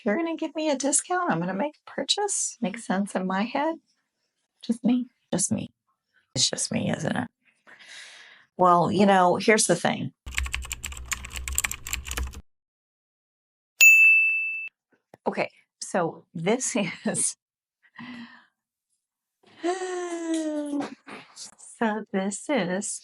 If you're going to give me a discount, I'm going to make a purchase. Makes sense in my head. Just me. Just me. It's just me, isn't it? Well, you know, here's the thing. Okay, so this is this is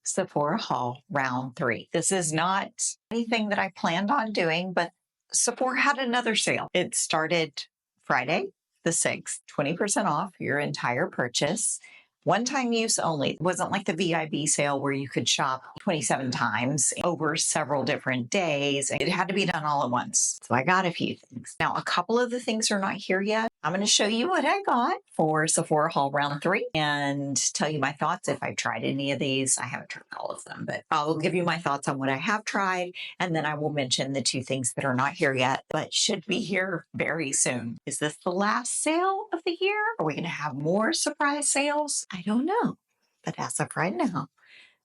Sephora haul round 3. This is not anything that I planned on doing, but Sephora had another sale. It started Friday the 6th, 20% off your entire purchase. One-time use only. It wasn't like the VIB sale where you could shop 27 times over several different days. It had to be done all at once. So I got a few things. Now, a couple of the things are not here yet. I'm going to show you what I got for Sephora haul round 3 and tell you my thoughts if I've tried any of these. I haven't tried all of them, but I'll give you my thoughts on what I have tried. And then I will mention the 2 things that are not here yet, but should be here very soon. Is this the last sale of the year? Are we going to have more surprise sales? I don't know. But as of right now,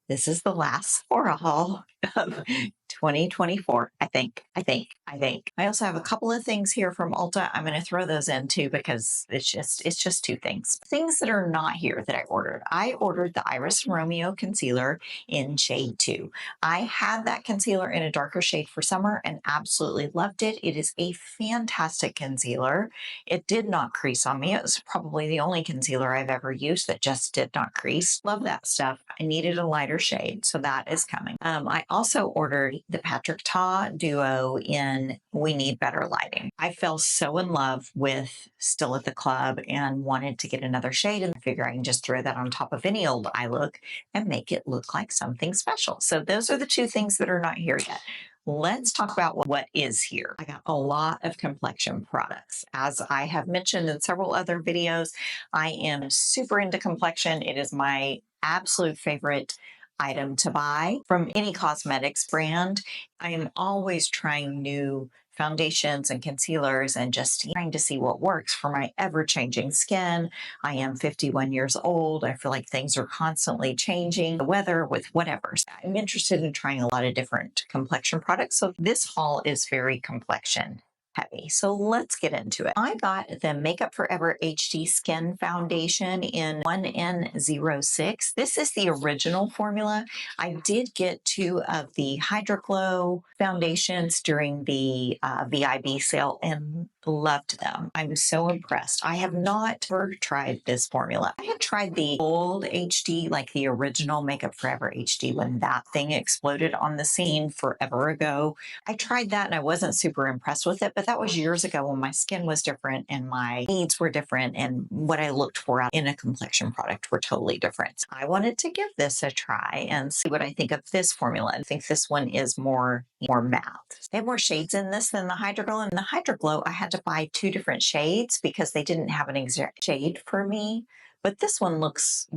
this is the last Sephora haul of 2024, I think. I also have a couple of things here from Ulta. I'm going to throw those in too because it's just 2 things. Things that are not here that I ordered. I ordered the Iris Romeo concealer in shade 2. I had that concealer in a darker shade for summer and absolutely loved it. It is a fantastic concealer. It did not crease on me. It was probably the only concealer I've ever used that just did not crease. Love that stuff. I needed a lighter shade, so that is coming. I also ordered the Patrick Ta duo in We Need Better Lighting. I fell so in love with Still at the Club and wanted to get another shade, and I figure I can just throw that on top of any old eye look and make it look like something special. So those are the 2 things that are not here yet. Let's talk about what is here. I got a lot of Complexion products. As I have mentioned in several other videos, I am super into Complexion. It is my absolute favorite item to buy from any cosmetics brand. I am always trying new foundations and concealers and just trying to see what works for my ever-changing skin. I am 51 years old. I feel like things are constantly changing, the weather with whatever. So I'm interested in trying a lot of different complexion products. So this haul is very complexion heavy. So let's get into it. I got the Makeup Forever HD Skin Foundation in 1N06. This is the original formula. I did get 2 of the HydraGlow foundations during the VIB sale and loved them. I'm so impressed. I have not ever tried this formula. I had tried the old HD, like the original Makeup Forever HD when that thing exploded on the scene forever ago. I tried that and I wasn't super impressed with it, but that was years ago when my skin was different and my needs were different and what I looked for in a complexion product were totally different. I wanted to give this a try and see what I think of this formula. I think this one is more matte. They have more shades in this than the HydraGlow. In the HydraGlow, I had to buy 2 different shades because they didn't have an exact shade for me. But this one looks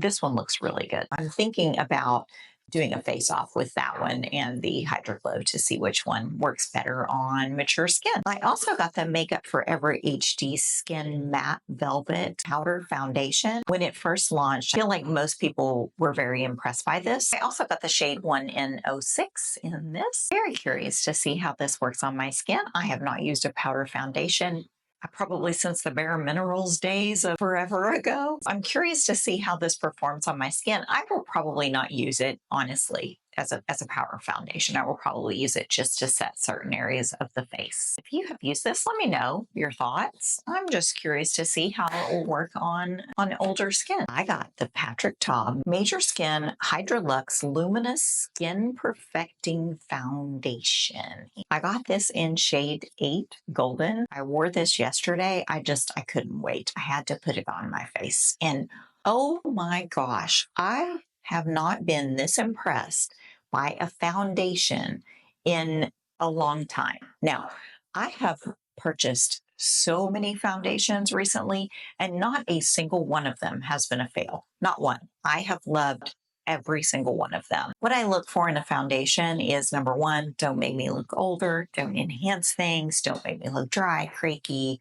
really good. I'm thinking about doing a face-off with that one and the HydraGlow to see which one works better on mature skin. I also got the Makeup Forever HD Skin Matte Velvet Powder Foundation. When it first launched, I feel like most people were very impressed by this. I also got the shade 1N06 in this. Very curious to see how this works on my skin. I have not used a powder foundation probably since the Bare Minerals days of forever ago. I'm curious to see how this performs on my skin. I will probably not use it, honestly, as a powder foundation. I will probably use it just to set certain areas of the face. If you have used this, let me know your thoughts. I'm just curious to see how it will work on older skin. I got the Patrick Ta Major Skin HydraLuxe Luminous Skin Perfecting Foundation. I got this in shade 8 Golden. I wore this yesterday. I couldn't wait. I had to put it on my face. And oh my gosh, I have not been this impressed by a foundation in a long time. Now, I have purchased so many foundations recently, and not a single one of them has been a fail. Not one. I have loved every single one of them. What I look for in a foundation is, number 1, don't make me look older, don't enhance things, don't make me look dry, crepey,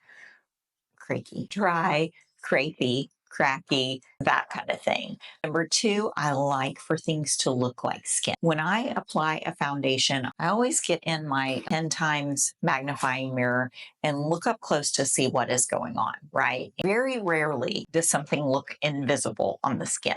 cracky, that kind of thing. Number two, I like for things to look like skin. When I apply a foundation, I always get in my 10 times magnifying mirror and look up close to see what is going on, right? Very rarely does something look invisible on the skin.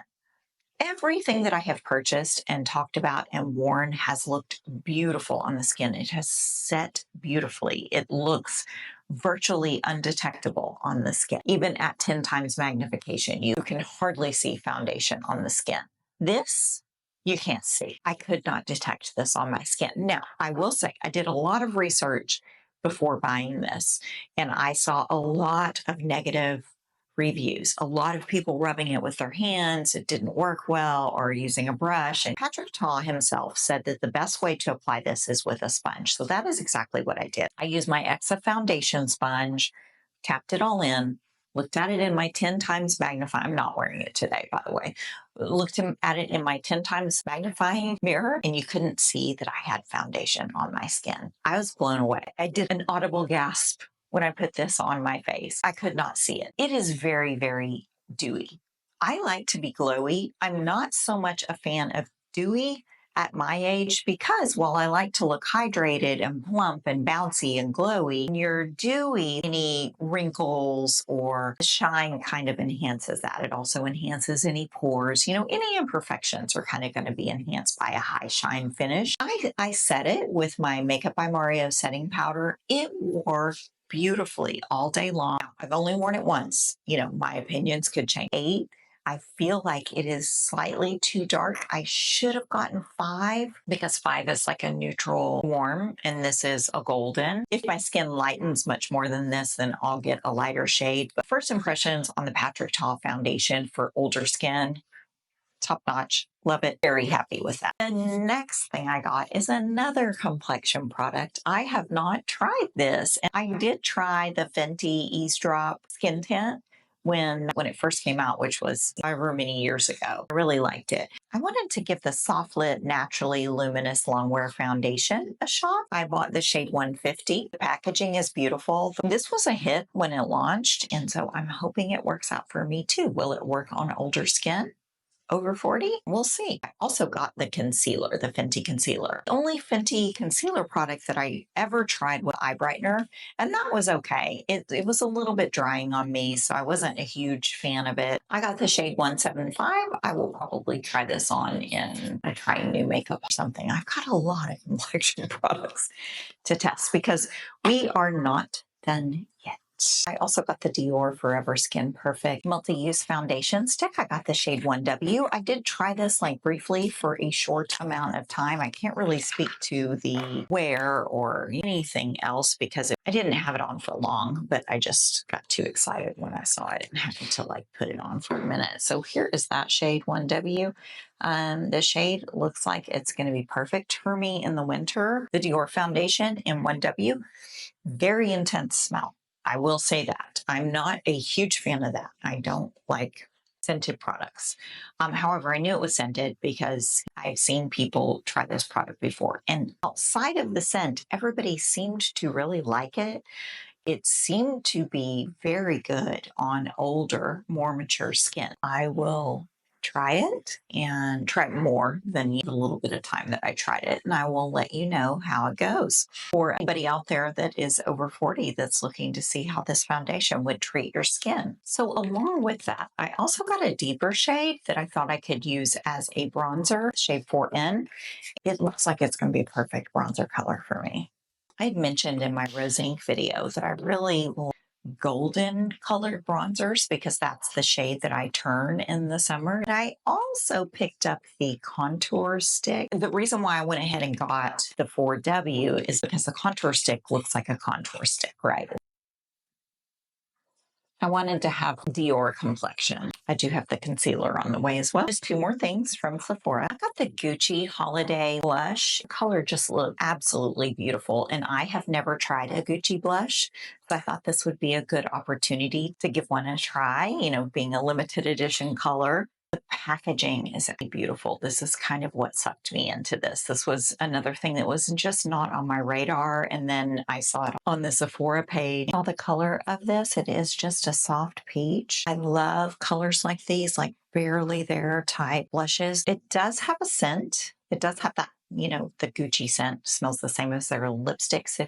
Everything that I have purchased and talked about and worn has looked beautiful on the skin. It has set beautifully. It looks virtually undetectable on the skin. Even at 10 times magnification, you can hardly see foundation on the skin. This, you can't see. I could not detect this on my skin. Now, I will say I did a lot of research before buying this, and I saw a lot of negative reviews. A lot of people rubbing it with their hands, it didn't work well, or using a brush. And Patrick Ta himself said that the best way to apply this is with a sponge. So that is exactly what I did. I used my Exa foundation sponge, tapped it all in, looked at it in my 10 times magnifying. I'm not wearing it today, by the way. Looked at it in my 10 times magnifying mirror, and you couldn't see that I had foundation on my skin. I was blown away. I did an audible gasp when I put this on my face. I could not see it. It is very, very dewy. I like to be glowy. I'm not so much a fan of dewy at my age because while I like to look hydrated and plump and bouncy and glowy, when you're dewy, any wrinkles or shine kind of enhances that. It also enhances any pores. You know, any imperfections are kind of going to be enhanced by a high shine finish. I set it with my Makeup by Mario setting powder. It wore beautifully all day long. I've only worn it once. You know, my opinions could change. 8. I feel like it is slightly too dark. I should have gotten 5 because 5 is like a neutral warm and this is a golden. If my skin lightens much more than this, then I'll get a lighter shade. But first impressions on the Patrick Ta foundation for older skin, top notch. Love it. Very happy with that. The next thing I got is another complexion product. I have not tried this. And I did try the Fenty Eavesdrop Skin Tint when it first came out, which was however many years ago. I really liked it. I wanted to give the Soft Lit Naturally Luminous Longwear Foundation a shot. I bought the shade 150. The packaging is beautiful. This was a hit when it launched, and so I'm hoping it works out for me too. Will it work on older skin? Over 40? We'll see. I also got the concealer, the Fenty concealer. The only Fenty concealer product that I ever tried was eye brightener, and that was okay. It was a little bit drying on me, so I wasn't a huge fan of it. I got the shade 175. I will probably try this on in a trying new makeup or something. I've got a lot of complexion products to test because we are not done yet. I also got the Dior Forever Skin Perfect Multi-Use Foundation Stick. I got the shade 1W. I did try this like briefly for a short amount of time. I can't really speak to the wear or anything else because I didn't have it on for long, but I just got too excited when I saw it and had to like put it on for a minute. So here is that shade 1W. The shade looks like it's going to be perfect for me in the winter. The Dior foundation in 1W, very intense smell. I will say that. I'm not a huge fan of that. I don't like scented products. However, I knew it was scented because I've seen people try this product before. And outside of the scent, everybody seemed to really like it. It seemed to be very good on older, more mature skin. I will try it and try more than the little bit of time that I tried it, and I will let you know how it goes. For anybody out there that is over 40 that's looking to see how this foundation would treat your skin. So along with that, I also got a deeper shade that I thought I could use as a bronzer, shade 4N. It looks like it's going to be a perfect bronzer color for me. I had mentioned in my Rose Ink video that I really like golden colored bronzers because that's the shade that I turn in the summer. But I also picked up the contour stick. The reason why I went ahead and got the 4W is because the contour stick looks like a contour stick, right? I wanted to have Dior complexion. I do have the concealer on the way as well. Just 2 more things from Sephora. I got the Gucci Holiday Blush. The color just looked absolutely beautiful, and I have never tried a Gucci blush, so I thought this would be a good opportunity to give one a try, you know, being a limited edition color. The packaging is beautiful. This is kind of what sucked me into this. This was another thing that was just not on my radar. And then I saw it on the Sephora page. All the color of this, it is just a soft peach. I love colors like these, like barely there type blushes. It does have a scent. It does have that, the Gucci scent. Smells the same as their lipsticks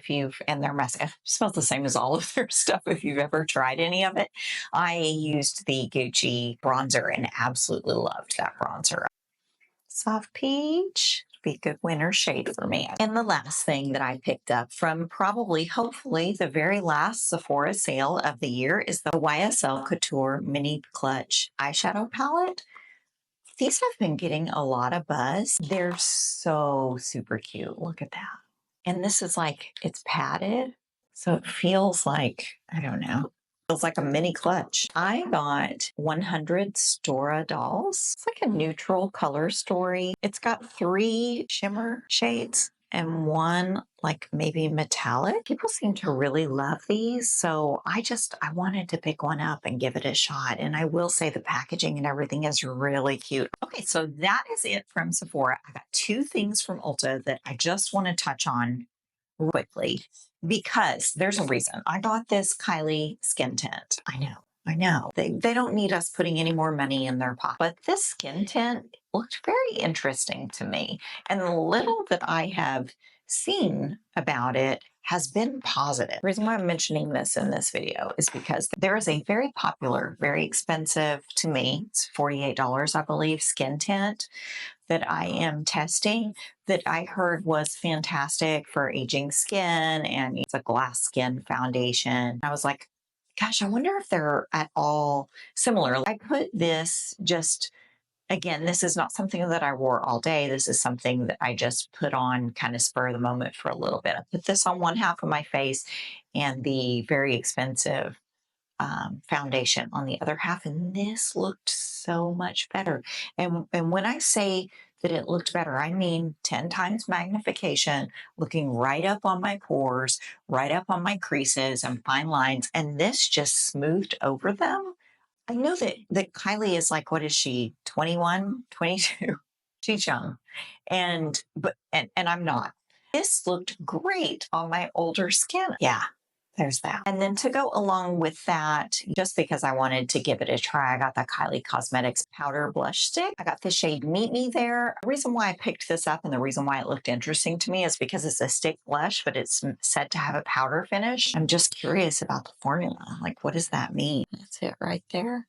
and their mascara. Smells the same as all of their stuff if you've ever tried any of it. I used the Gucci bronzer and absolutely loved that bronzer. Soft peach. Be a good winter shade for me. And the last thing that I picked up from hopefully, the very last Sephora sale of the year is the YSL Couture Mini Clutch Eyeshadow Palette. These have been getting a lot of buzz. They're so super cute. Look at that. And this is it's padded. So it feels like, I don't know, feels like a mini clutch. I got 100 Stora dolls. It's like a neutral color story. It's got 3 shimmer shades and 1 maybe metallic. People seem to really love these. So I wanted to pick one up and give it a shot. And I will say the packaging and everything is really cute. Okay, so that is it from Sephora. I got 2 things from Ulta that I just want to touch on quickly because there's a reason. I got this Kylie skin tint. I know. They don't need us putting any more money in their pocket. But this skin tint looked very interesting to me. And the little that I have seen about it has been positive. The reason why I'm mentioning this in this video is because there is a very popular, very expensive to me, it's $48, I believe, skin tint that I am testing that I heard was fantastic for aging skin, and it's a glass skin foundation. I was like, gosh, I wonder if they're at all similar. I put this again, this is not something that I wore all day. This is something that I just put on kind of spur of the moment for a little bit. I put this on one half of my face and the very expensive foundation on the other half, and this looked so much better. And when I say that it looked better, I mean 10 times magnification, looking right up on my pores, right up on my creases and fine lines, and this just smoothed over them. I know that Kylie is what is she, 21, 22? She's young. And I'm not. This looked great on my older skin. Yeah, there's that. And then to go along with that, just because I wanted to give it a try, I got the Kylie Cosmetics powder blush stick. I got the shade Meet Me there. The reason why I picked this up and the reason why it looked interesting to me is because it's a stick blush, but it's said to have a powder finish. I'm just curious about the formula. What does that mean? That's it right there.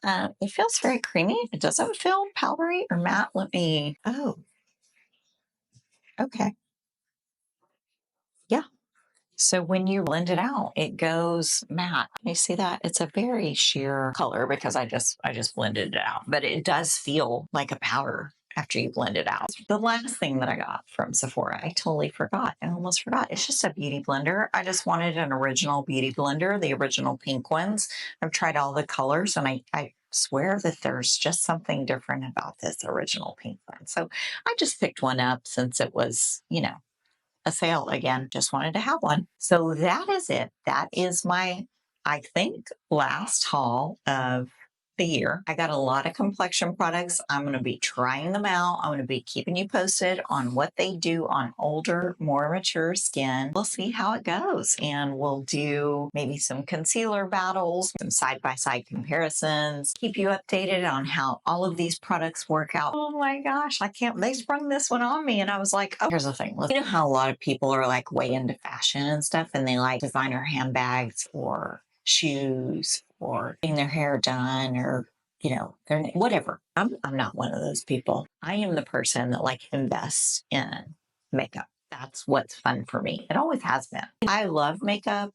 It feels very creamy. It doesn't feel powdery or matte. Oh, okay. Yeah. So when you blend it out, it goes matte. You see that? It's a very sheer color because I just blended it out, but it does feel like a powder after you blend it out. The last thing that I got from Sephora, I totally forgot. I almost forgot. It's just a beauty blender. I just wanted an original beauty blender, the original pink ones. I've tried all the colors and I swear that there's just something different about this original pink one. So I just picked one up since it was, a sale again. Just wanted to have one. So that is it. That is my, I think, last haul of the year. I got a lot of complexion products. I'm going to be trying them out. I'm going to be keeping you posted on what they do on older, more mature skin. We'll see how it goes. And we'll do maybe some concealer battles, some side-by-side comparisons, keep you updated on how all of these products work out. Oh my gosh, they sprung this one on me. And I was like, oh, here's the thing. You know how a lot of people are way into fashion and stuff, and they like designer handbags or shoes or getting their hair done or whatever. I'm not one of those people. I am the person that invests in makeup. That's what's fun for me. It always has been. I love makeup.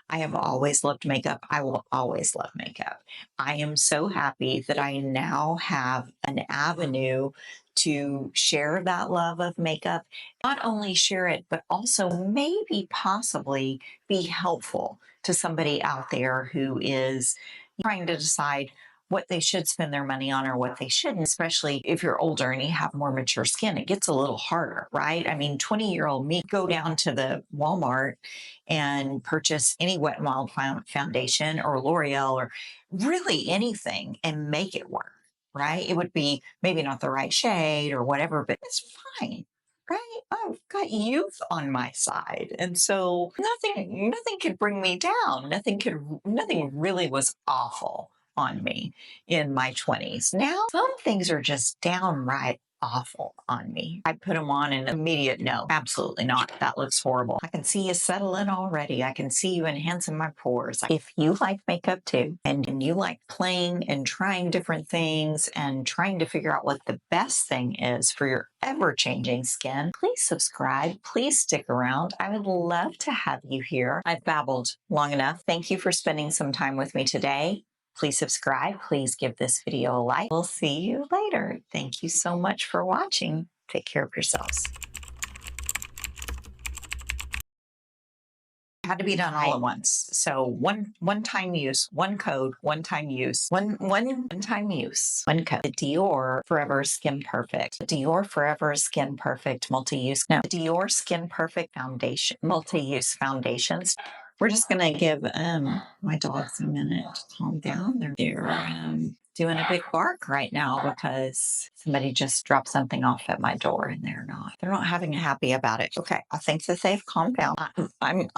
I have always loved makeup. I will always love makeup. I am so happy that I now have an avenue to share that love of makeup. Not only share it, but also maybe possibly be helpful to somebody out there who is trying to decide what they should spend their money on or what they shouldn't, especially if you're older and you have more mature skin. It gets a little harder, right? I mean, 20-year-old me go down to the Walmart and purchase any Wet n Wild foundation or L'Oreal or really anything and make it work. right? It would be maybe not the right shade or whatever, but it's fine, right? I've got youth on my side. And so nothing could bring me down. Nothing really was awful on me in my 20s. Now, some things are just downright awful on me. I put them on and immediate no, absolutely not. That looks horrible. I can see you settle in already. I can see you enhancing my pores. If you like makeup too, and you like playing and trying different things and trying to figure out what the best thing is for your ever-changing skin, please subscribe. Please stick around. I would love to have you here. I've babbled long enough. Thank you for spending some time with me today. Please subscribe. Please give this video a like. We'll see you later. Thank you so much for watching. Take care of yourselves. Had to be done all at once. So one time use, one code, one time use, one time use, one code. The Dior Forever Skin Perfect. The Dior Forever Skin Perfect multi-use. Now, the Dior Skin Perfect Foundation, multi-use foundations. We're just gonna give my dogs a minute to calm down. They're doing a big bark right now because somebody just dropped something off at my door and they're not having a happy about it. Okay, I think that they've calmed down. I'm